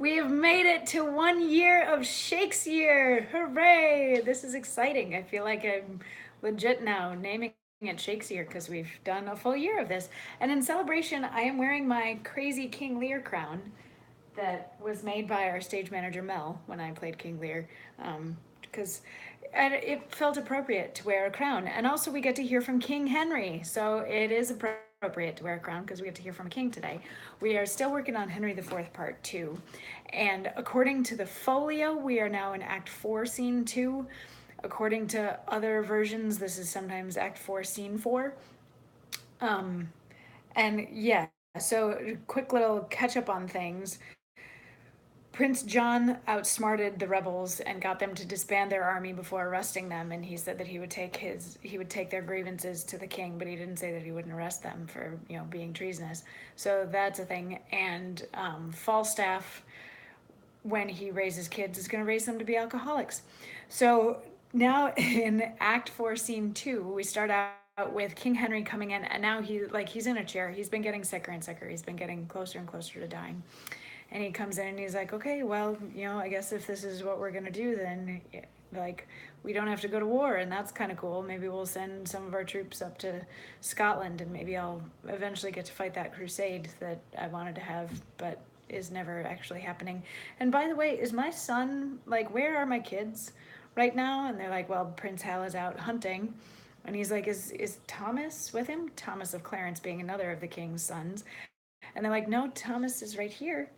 We have made it to 1 year of Shakesyear. Hooray! This is exciting. I feel like I'm legit now naming it Shakesyear because we've done a full year of this. And in celebration, I am wearing my crazy King Lear crown that was made by our stage manager Mel when I played King Lear, because it felt appropriate to wear a crown. And also, we get to hear from King Henry, so it is appropriate to wear a crown because we get to hear from a king today. We are still working on Henry IV Part 2, and according to the folio, we are now in Act 4, Scene 2. According to other versions, this is sometimes Act 4, Scene 4. Um, and yeah, so quick little catch up on things. Prince John outsmarted the rebels and got them to disband their army before arresting them. And he said that he would take their grievances to the king, but he didn't say that he wouldn't arrest them for being treasonous. So that's a thing. And Falstaff, when he raises kids, is going to raise them to be alcoholics. So now in Act 4, Scene 2, we start out with King Henry coming in, and now he's in a chair. He's been getting sicker and sicker. He's been getting closer and closer to dying. And he comes in and he's like, okay, well, I guess if this is what we're gonna do, then like we don't have to go to war, and that's kind of cool. Maybe we'll send some of our troops up to Scotland, and maybe I'll eventually get to fight that crusade that I wanted to have, but is never actually happening. And by the way, is my son like, where are my kids right now? And they're like, well, Prince Hal is out hunting. And he's like, is Thomas with him? Thomas of Clarence being another of the king's sons. And they're like, no, Thomas is right here.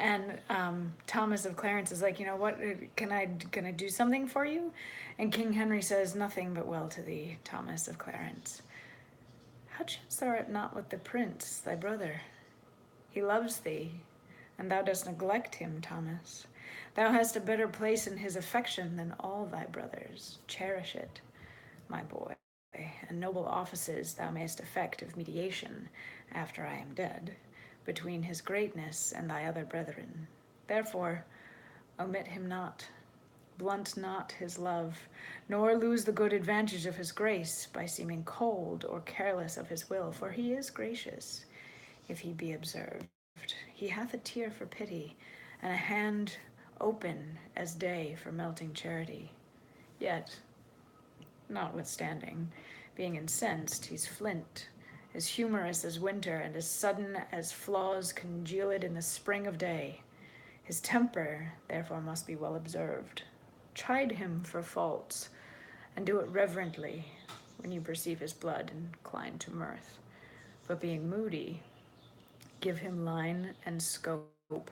And Thomas of Clarence is like, what, can I do something for you? And King Henry says, nothing but well to thee, Thomas of Clarence. How chance thou art not with the prince, thy brother? He loves thee, and thou dost neglect him, Thomas. Thou hast a better place in his affection than all thy brothers. Cherish it, my boy, and noble offices thou mayst effect of mediation after I am dead, between his greatness and thy other brethren. Therefore, omit him not, blunt not his love, nor lose the good advantage of his grace by seeming cold or careless of his will, for he is gracious, if he be observed. He hath a tear for pity, and a hand open as day for melting charity. Yet, notwithstanding, being incensed, he's flint, as humorous as winter, and as sudden as flaws congealed in the spring of day. His temper, therefore, must be well observed. Chide him for faults, and do it reverently when you perceive his blood inclined to mirth. But being moody, give him line and scope,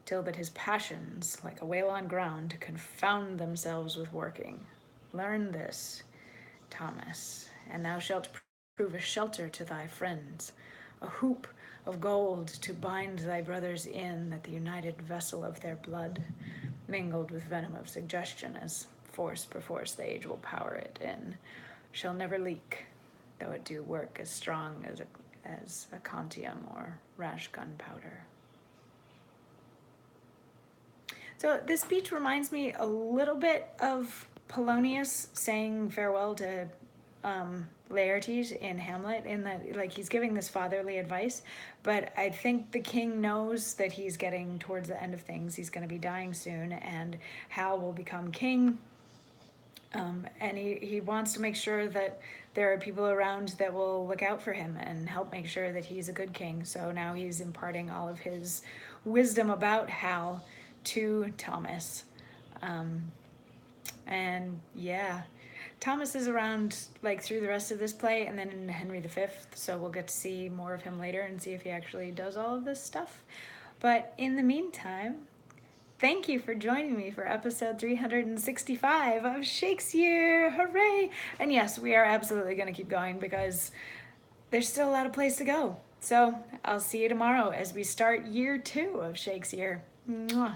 till that his passions, like a whale on ground, confound themselves with working. Learn this, Thomas, and thou shalt prove a shelter to thy friends, a hoop of gold to bind thy brothers in, that the united vessel of their blood, mingled with venom of suggestion, as force perforce the age will power it in, shall never leak, though it do work as strong as a contium or rash gunpowder. So this speech reminds me a little bit of Polonius saying farewell to Laertes in Hamlet, in that like he's giving this fatherly advice, but I think the king knows that he's getting towards the end of things. He's going to be dying soon, and Hal will become king. And he wants to make sure that there are people around that will look out for him and help make sure that he's a good king. So now he's imparting all of his wisdom about Hal to Thomas. And yeah, Thomas is around like through the rest of this play, and then in Henry V, so we'll get to see more of him later and see if he actually does all of this stuff. But in the meantime, thank you for joining me for episode 365 of Shakesyear. Hooray! And yes, we are absolutely going to keep going because there's still a lot of place to go. So I'll see you tomorrow as we start year 2 of Shakesyear. Mwah.